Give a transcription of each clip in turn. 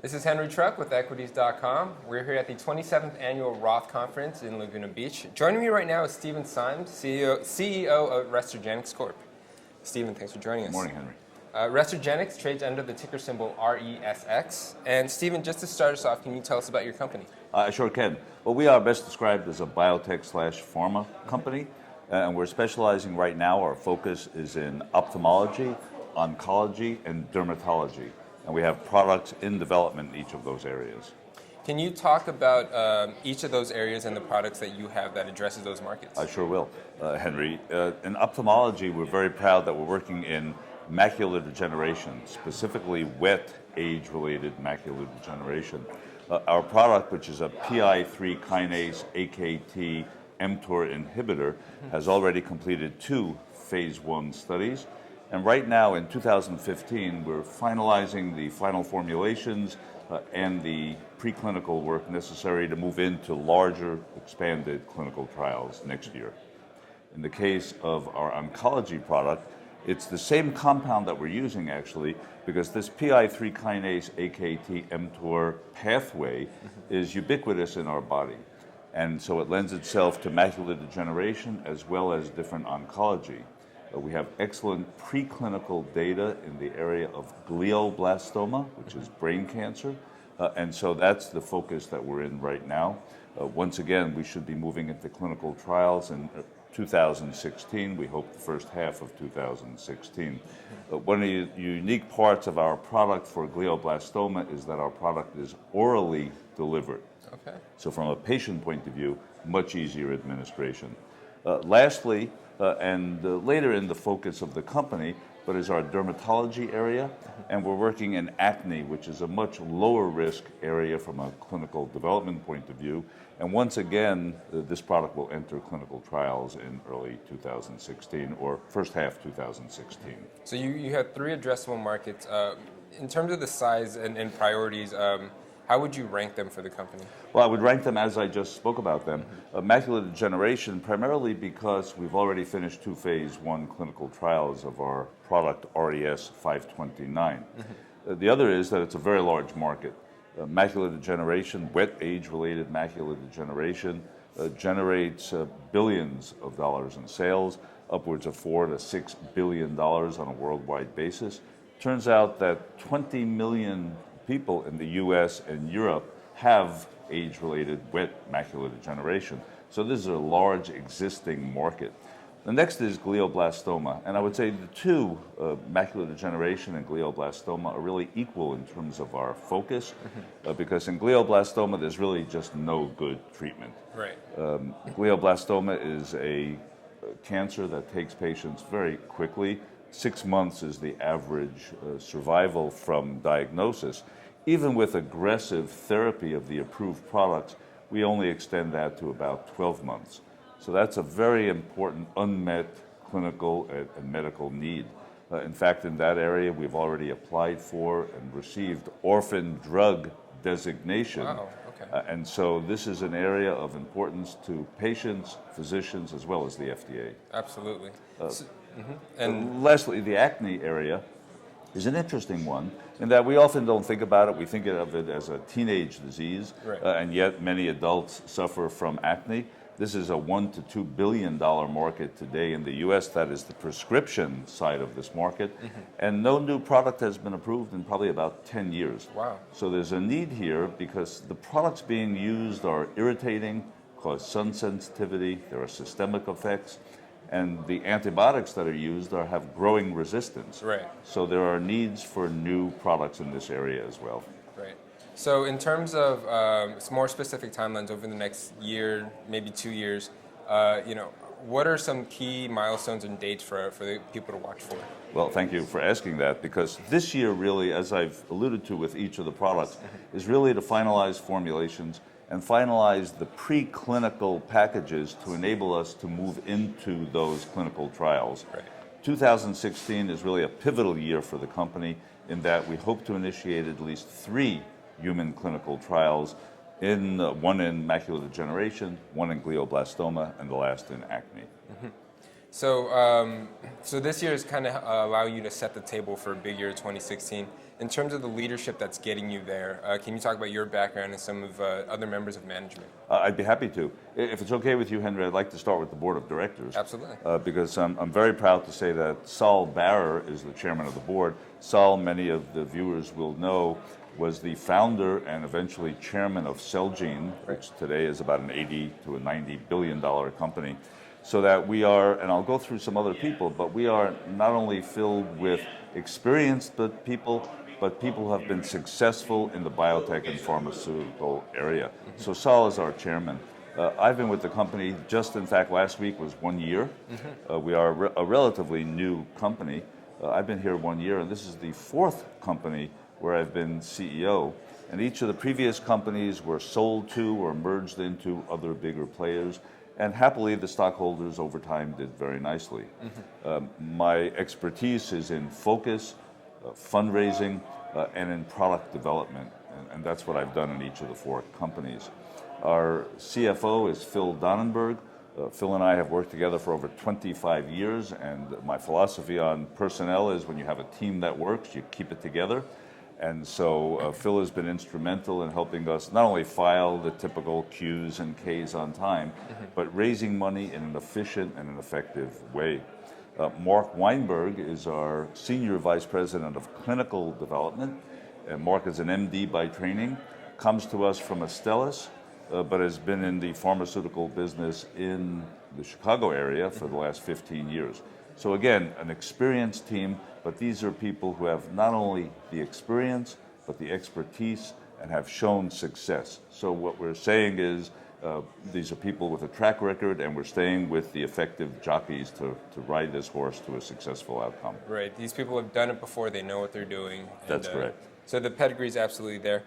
This is Henry Truck with Equities.com. We're here at the 27th Annual Roth Conference in Laguna Beach. Joining me right now is Stephen Symes, CEO of Restorgenex Corp. Stephen, thanks for joining us. Good morning, Henry. Restorgenex trades under the ticker symbol RESX. And Stephen, just to start us off, can you tell us about your company? I sure can. Well, we are best described as a biotech/pharma company, and we're specializing right now. Our focus is in ophthalmology, oncology, and dermatology. And we have products in development in each of those areas. Can you talk about each of those areas and the products that you have that addresses those markets? I sure will, Henry. In ophthalmology, we're very proud that we're working in macular degeneration, specifically wet age-related macular degeneration. Our product, which is a PI3 kinase AKT mTOR inhibitor, has already completed 2 phase 1 studies. And right now, in 2015, we're finalizing the final formulations and the preclinical work necessary to move into larger, expanded clinical trials next year. In the case of our oncology product, it's the same compound that we're using, actually, because this PI3 kinase AKT mTOR pathway is ubiquitous in our body. And so it lends itself to macular degeneration as well as different oncology. We have excellent preclinical data in the area of glioblastoma, which is brain cancer, and so that's the focus that we're in right now. Once again, we should be moving into clinical trials in 2016. We hope the first half of 2016. One of the unique parts of our product for glioblastoma is that our product is orally delivered. Okay. So from a patient point of view, much easier administration. Lastly, and later in the focus of the company, but is our dermatology area, and we're working in acne, which is a much lower risk area from a clinical development point of view. And once again, this product will enter clinical trials in early 2016 or first half 2016. So you have 3 addressable markets. In terms of the size and priorities, how would you rank them for the company? Well, I would rank them as I just spoke about them. Macular degeneration, primarily because we've already finished 2 phase 1 clinical trials of our product RES 529. The other is that it's a very large market. Macular degeneration, wet age-related macular degeneration, generates billions of dollars in sales, upwards of $4 to $6 billion on a worldwide basis. Turns out that 20 million people in the US and Europe have age-related wet macular degeneration. So this is a large existing market. The next is glioblastoma, and I would say the 2, macular degeneration and glioblastoma, are really equal in terms of our focus, because in glioblastoma there's really just no good treatment. Right. Glioblastoma is a cancer that takes patients very quickly. 6 months is the average survival from diagnosis. Even with aggressive therapy of the approved products, we only extend that to about 12 months. So that's a very important unmet clinical and medical need. In fact, in that area, we've already applied for and received orphan drug designation. Wow, okay. And so this is an area of importance to patients, physicians, as well as the FDA. Absolutely. And lastly, the acne area is an interesting one in that we often don't think about it. We think of it as a teenage disease, right. And yet many adults suffer from acne. This is a $1 to $2 billion market today in the U.S. That is the prescription side of this market, and no new product has been approved in probably about 10 years. Wow. So there's a need here because the products being used are irritating, cause sun sensitivity, there are systemic effects, and the antibiotics that are used have growing resistance. Right. So there are needs for new products in this area as well. Right. So in terms of more specific timelines over the next year, maybe 2 years, what are some key milestones and dates for the people to watch for? Well, thank you for asking that, because this year really, as I've alluded to with each of the products, is really to finalize formulations and finalize the preclinical packages to enable us to move into those clinical trials. Right. 2016 is really a pivotal year for the company in that we hope to initiate at least 3 human clinical trials, one in macular degeneration, one in glioblastoma, and the last in acne. So this year is kind of allow you to set the table for a big year 2016. In terms of the leadership that's getting you there, can you talk about your background and some of other members of management? I'd be happy to. If it's okay with you, Henry, I'd like to start with the board of directors. Absolutely. Because I'm very proud to say that Saul Barer is the chairman of the board. Saul, many of the viewers will know, was the founder and eventually chairman of Celgene, which today is about an $80 to a $90 billion company. So that we are, and I'll go through some other people, but we are not only filled with experienced people who have been successful in the biotech and pharmaceutical area. So Saul is our chairman. I've been with the company just, in fact, last week was 1 year. We are a relatively new company. I've been here 1 year, and this is the fourth company where I've been CEO. And each of the previous companies were sold to or merged into other bigger players. And happily, the stockholders over time did very nicely. My expertise is in focus, fundraising, and in product development. And that's what I've done in each of the four companies. Our CFO is Phil Donnenberg. Phil and I have worked together for over 25 years, and my philosophy on personnel is when you have a team that works, you keep it together. And so Phil has been instrumental in helping us not only file the typical Qs and Ks on time, but raising money in an efficient and an effective way. Mark Weinberg is our Senior Vice President of Clinical Development. Mark is an MD by training, comes to us from Astellas, but has been in the pharmaceutical business in the Chicago area for the last 15 years. So again, an experienced team, but these are people who have not only the experience, but the expertise and have shown success. So what we're saying is these are people with a track record, and we're staying with the effective jockeys to ride this horse to a successful outcome. Right. These people have done it before. They know what they're doing. That's correct. So the pedigree is absolutely there.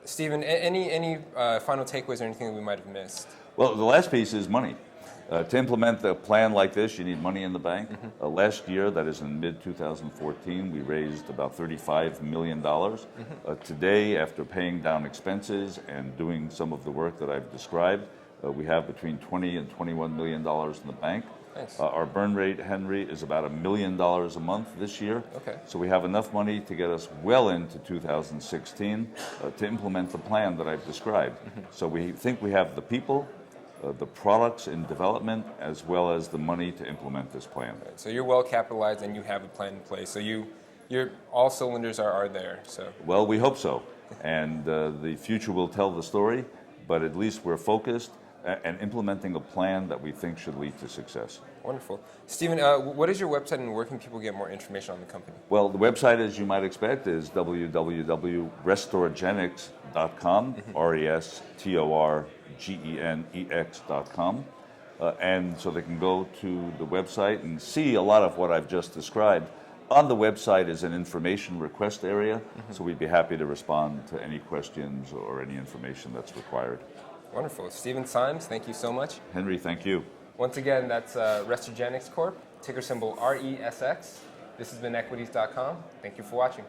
Stephen, any final takeaways or anything that we might have missed? Well, the last piece is money. To implement a plan like this, you need money in the bank. Last year, that is in mid-2014, we raised about $35 million. Today, after paying down expenses and doing some of the work that I've described, we have between $20 and $21 million in the bank. Nice. Our burn rate, Henry, is about $1 million a month this year. Okay. So we have enough money to get us well into 2016 to implement the plan that I've described. So we think we have the people, the products in development, as well as the money to implement this plan. Right. So you're well capitalized and you have a plan in place. So you're all cylinders are there. So well, we hope so, and the future will tell the story. But at least we're focused and implementing a plan that we think should lead to success. Wonderful. Stephen, what is your website and where can people get more information on the company? Well, the website, as you might expect, is www.restorgenex.com, RESTORGENEX.com. And so they can go to the website and see a lot of what I've just described. On the website is an information request area, so we'd be happy to respond to any questions or any information that's required. Wonderful. Stephen Symes, thank you so much. Henry, thank you. Once again, that's Restorgenex Corp, ticker symbol RESX. This has been equities.com. Thank you for watching.